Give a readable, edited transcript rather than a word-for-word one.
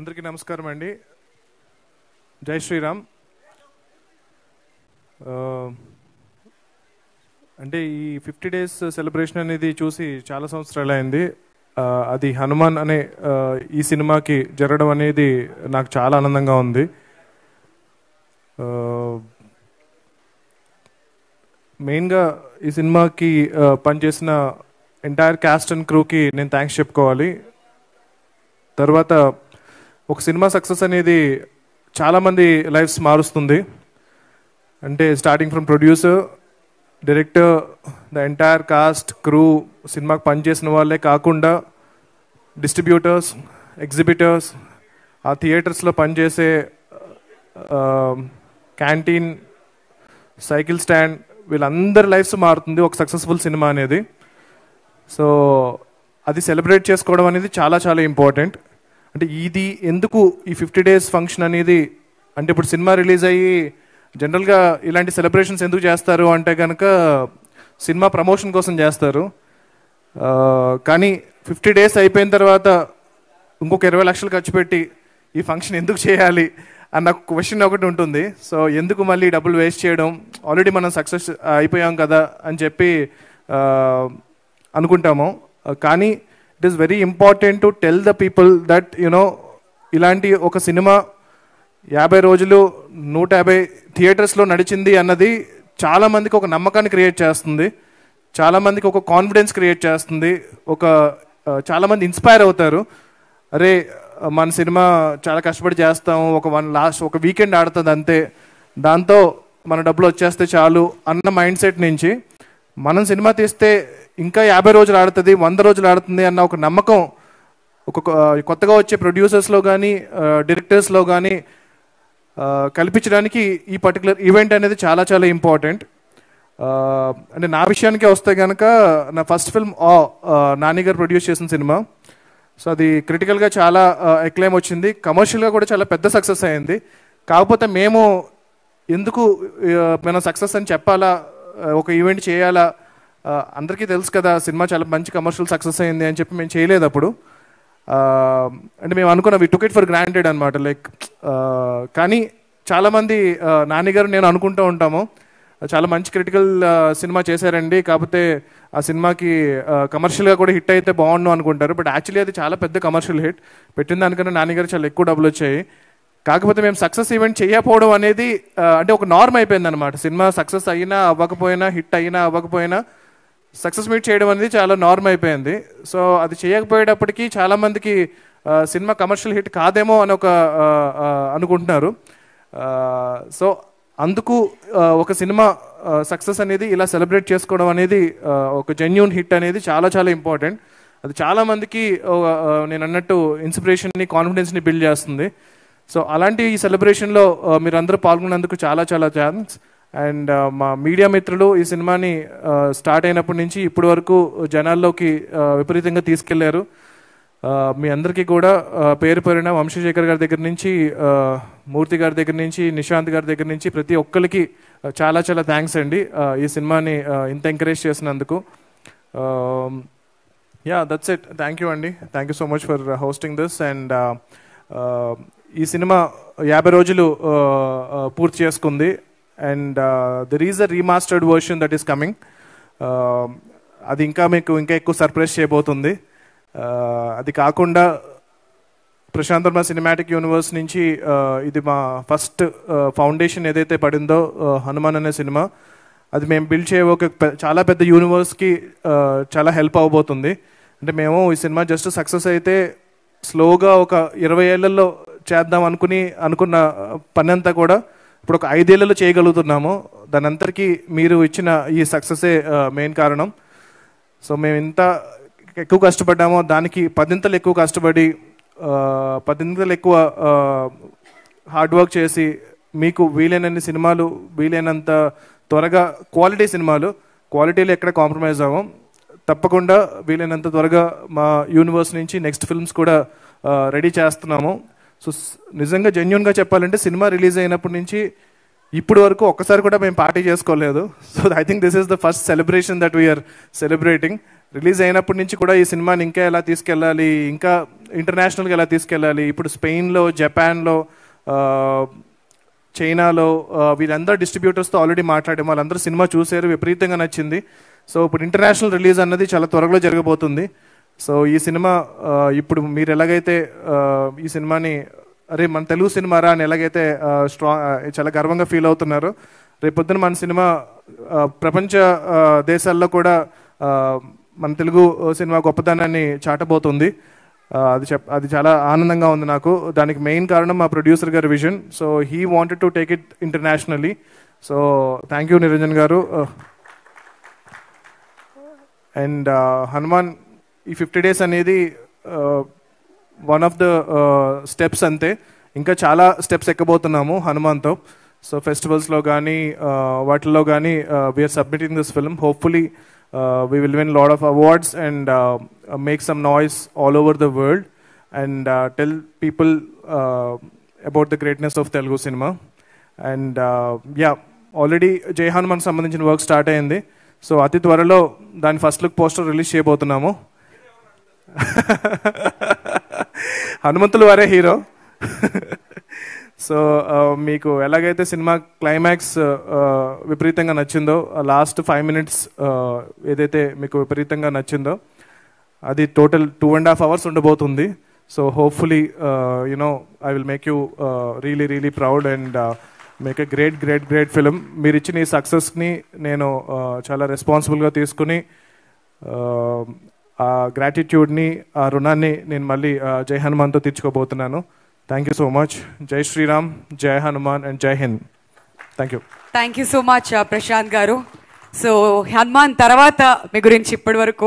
అందరికీ నమస్కారం అండి. జై శ్రీరామ్. అంటే ఈ 50 days సెలబ్రేషన్ అనేది చూసి చాలా సంవత్సరాలు అయింది. అది హనుమాన్ అనే ఈ సినిమాకి జరగడం అనేది నాకు చాలా ఆనందంగా ఉంది. మెయిన్గా ఈ సినిమాకి పనిచేసిన ఎంటైర్ క్యాస్ట్ అండ్ క్రూకి నేను థ్యాంక్స్ చెప్పుకోవాలి. తర్వాత ఒక సినిమా సక్సెస్ అనేది చాలామంది లైఫ్స్ మారుస్తుంది. అంటే starting from producer, director, the entire cost, crew, సినిమాకి పనిచేసిన వాళ్ళే కాకుండా డిస్ట్రిబ్యూటర్స్, ఎగ్జిబిటర్స్, ఆ థియేటర్స్లో పనిచేసే క్యాంటీన్, సైకిల్ స్టాండ్, వీళ్ళందరి లైఫ్స్ మారుతుంది ఒక సక్సెస్ఫుల్ సినిమా అనేది. సో అది సెలబ్రేట్ చేసుకోవడం అనేది చాలా చాలా ఇంపార్టెంట్. అంటే ఇది ఎందుకు ఈ 50 days ఫంక్షన్ అనేది, అంటే ఇప్పుడు సినిమా రిలీజ్ అయ్యి జనరల్గా ఇలాంటి సెలబ్రేషన్స్ ఎందుకు చేస్తారు అంటే కనుక సినిమా ప్రమోషన్ కోసం చేస్తారు. కానీ 50 days అయిపోయిన తర్వాత ఇంకొక 20 లక్షలు ఖర్చు పెట్టి ఈ ఫంక్షన్ ఎందుకు చేయాలి అన్న క్వశ్చన్ ఒకటి ఉంటుంది. సో ఎందుకు మళ్ళీ డబ్బులు వేస్ట్ చేయడం, ఆల్రెడీ మనం సక్సెస్ అయిపోయాం కదా అని చెప్పి అనుకుంటాము. కానీ it is very important to tell the people that ఇలాంటి ఒక సినిమా 50 రోజులు 150 థియేటర్స్లో నడిచింది అన్నది చాలామందికి ఒక నమ్మకాన్ని క్రియేట్ చేస్తుంది, చాలామందికి ఒక కాన్ఫిడెన్స్ క్రియేట్ చేస్తుంది, చాలామంది ఇన్స్పైర్ అవుతారు. అరే మన సినిమా చాలా కష్టపడి చేస్తాము, ఒక వీకెండ్ ఆడుతుంది అంతే, దాంతో మన డబ్బులు వచ్చేస్తే చాలు అన్న మైండ్ సెట్ నుంచి మనం సినిమా తీస్తే ఇంకా 50 రోజులు ఆడుతుంది, 100 రోజులు ఆడుతుంది అన్న ఒక నమ్మకం కొత్తగా వచ్చే ప్రొడ్యూసర్స్లో కానీ డైరెక్టర్స్లో కానీ కల్పించడానికి ఈ పర్టికులర్ ఈవెంట్ అనేది చాలా చాలా ఇంపార్టెంట్. అంటే నా విషయానికే వస్తే కనుక నా ఫస్ట్ ఫిల్మ్ నాని గారు ప్రొడ్యూస్ చేసిన సినిమా. సో అది క్రిటికల్గా చాలా ఎక్లైమ్ వచ్చింది, కమర్షియల్గా కూడా చాలా పెద్ద సక్సెస్ అయింది. కాకపోతే మేము ఎందుకు మనం సక్సెస్ అని చెప్పాలా, ఒక ఈవెంట్ చేయాలా, అందరికీ తెలుసు కదా సినిమా చాలా మంచి కమర్షియల్ సక్సెస్ అయింది అని చెప్పి మేము చేయలేదు అప్పుడు. అంటే మేము అనుకున్నాం, వి టుక్ ఇట్ ఫర్ గ్రాంటెడ్ అనమాట. కానీ చాలామంది నాని గారు నేను అనుకుంటూ ఉంటాము, చాలా మంచి క్రిటికల్ సినిమా చేశారండి, కాకపోతే ఆ సినిమాకి కమర్షియల్గా కూడా హిట్ అయితే బాగుండు అనుకుంటారు. బట్ యాక్చువల్లీ అది చాలా పెద్ద కమర్షియల్ హిట్, పెట్టిన దానికన్నా నాని గారు చాలా ఎక్కువ డబ్బులు వచ్చాయి. కాకపోతే మేము సక్సెస్ ఈవెంట్ చేయకపోవడం అనేది అంటే ఒక నార్మ్ అయిపోయింది అనమాట. సినిమా సక్సెస్ అయినా అవ్వకపోయినా, హిట్ అయినా అవ్వకపోయినా సక్సెస్ మీట్ చేయడం అనేది చాలా నార్మ్ అయిపోయింది. సో అది చేయకపోయేటప్పటికీ చాలామందికి సినిమా కమర్షియల్ హిట్ కాదేమో అని అనుకుంటున్నారు. సో అందుకు ఒక సినిమా సక్సెస్ అనేది ఇలా సెలబ్రేట్ చేసుకోవడం అనేది, ఒక జెన్యూన్ హిట్ అనేది చాలా చాలా ఇంపార్టెంట్. అది చాలామందికి నేను అన్నట్టు ఇన్స్పిరేషన్ని, కాన్ఫిడెన్స్ని బిల్డ్ చేస్తుంది. సో అలాంటి ఈ సెలబ్రేషన్లో మీరందరూ పాల్గొన్నందుకు చాలా చాలా థ్యాంక్స్. అండ్ మా మీడియా మిత్రులు ఈ సినిమాని స్టార్ట్ అయినప్పటి నుంచి ఇప్పటి వరకు జనాల్లోకి విపరీతంగా తీసుకెళ్లారు. మీ అందరికీ కూడా పేరు పేరున వంశీశేఖర్ గారి దగ్గర నుంచి, మూర్తి గారి దగ్గర నుంచి, నిశాంత్ గారి దగ్గర నుంచి ప్రతి ఒక్కరికి చాలా చాలా థ్యాంక్స్ అండి ఈ సినిమాని ఇంత ఎంకరేజ్ చేసినందుకు. That's it. థ్యాంక్ యూ అండి. Thank you so much for hosting this. And ఈ సినిమా 50 రోజులు పూర్తి చేసుకుంది. And there is a remastered version that is coming. అది ఇంకా ఎక్కువ సర్ప్రైజ్ చేయబోతుంది. అది కాకుండా ప్రశాంత్ వర్మ సినిమాటిక్ యూనివర్స్ నుంచి ఇది మా ఫస్ట్ ఫౌండేషన్ ఏదైతే పడిందో హనుమాన్ అనే సినిమా, అది మేము బిల్డ్ చేయబో చాలా పెద్ద యూనివర్స్కి చాలా హెల్ప్ అవ్వబోతుంది. అంటే మేము ఈ సినిమా జస్ట్ సక్సెస్ అయితే స్లోగా ఒక 20 ఏళ్లలో చేద్దాం అనుకున్న పని అంతా కూడా ఇప్పుడు ఒక 5 ఏళ్లలో చేయగలుగుతున్నాము. దాని అంతటికీ మీరు ఇచ్చిన ఈ సక్సెసే మెయిన్ కారణం. సో మేము ఇంత ఎక్కువ కష్టపడ్డామో దానికి 10 ఎక్కువ కష్టపడి 10 ఎక్కువ హార్డ్ వర్క్ చేసి మీకు వీలైనన్ని సినిమాలు, వీలైనంత త్వరగా క్వాలిటీ సినిమాలు, క్వాలిటీలో ఎక్కడ కాంప్రమైజ్ అవ్వం, తప్పకుండా వీలైనంత త్వరగా మా యూనివర్స్ నుంచి నెక్స్ట్ ఫిల్మ్స్ కూడా రెడీ చేస్తున్నాము. సో నిజంగా జెన్యూన్గా చెప్పాలంటే సినిమా రిలీజ్ అయినప్పటి నుంచి ఇప్పుడు వరకు ఒక్కసారి కూడా మేము పార్టీ చేసుకోలేదు. So I think this is the first celebration that we are celebrating. Release అయినప్పటి నుంచి కూడా ఈ సినిమాని ఇంకా ఎలా తీసుకెళ్ళాలి, ఇంకా ఇంటర్నేషనల్గా ఎలా తీసుకెళ్ళాలి, ఇప్పుడు స్పెయిన్లో, జపాన్లో, చైనాలో వీళ్ళందరూ డిస్ట్రిబ్యూటర్స్తో ఆల్రెడీ మాట్లాడాము. వాళ్ళందరూ సినిమా చూసారు, విపరీతంగా నచ్చింది. సో ఇప్పుడు ఇంటర్నేషనల్ రిలీజ్ అన్నది చాలా త్వరలో జరగబోతుంది. సో ఈ సినిమా ఇప్పుడు మీరు ఎలాగైతే ఈ సినిమాని అరే మన తెలుగు సినిమారా అని ఎలాగైతే చాలా గర్వంగా ఫీల్ అవుతున్నారో, రేపొద్దున మన సినిమా ప్రపంచ దేశాల్లో కూడా మన తెలుగు సినిమా గొప్పతనాన్ని చాటబోతుంది. అది చాలా ఆనందంగా ఉంది నాకు. దానికి మెయిన్ కారణం మా ప్రొడ్యూసర్ గారి vision. So he wanted to take it internationally. So thank you Niranjan గారు. అండ్ హనుమాన్ ఈ 50 days అనేది వన్ ఆఫ్ ద స్టెప్స్ అంతే. ఇంకా చాలా స్టెప్స్ ఎక్కబోతున్నాము హనుమాన్తో. సో ఫెస్టివల్స్లో కానీ వాటిల్లో కానీ we are submitting this film. Hopefully we will win a lot of awards and make some noise all over the world and tell people about the greatness of Telugu cinema. And yeah, already Jai Hanuman సంబంధించిన work start అయింది. So అతి త్వరలో దాని first look poster release చేయబోతున్నాము. హనుమంతులు వారే hero. So మీకు ఎలాగైతే cinema climax విపరీతంగా నచ్చిందో, లాస్ట్ 5 minutes ఏదైతే మీకు విపరీతంగా నచ్చిందో, అది టోటల్ 2.5 hours ఉండబోతుంది. So hopefully you know I will make you really proud and make a great film. మీరు ఇచ్చిన ఈ సక్సెస్ని నేను చాలా రెస్పాన్సిబుల్గా తీసుకుని ఆ గ్రాటిట్యూడ్ని, ఆ రుణాన్ని నేను మళ్ళీ జై హనుమాన్తో తీర్చుకోబోతున్నాను. Thank you so much. Jai Shri Ram, Jai Hanuman and Jai Hind. Thank you. Thank you so much, Prashant garu. So Hanuman tarvata మీ గురించి ఇప్పటి వరకు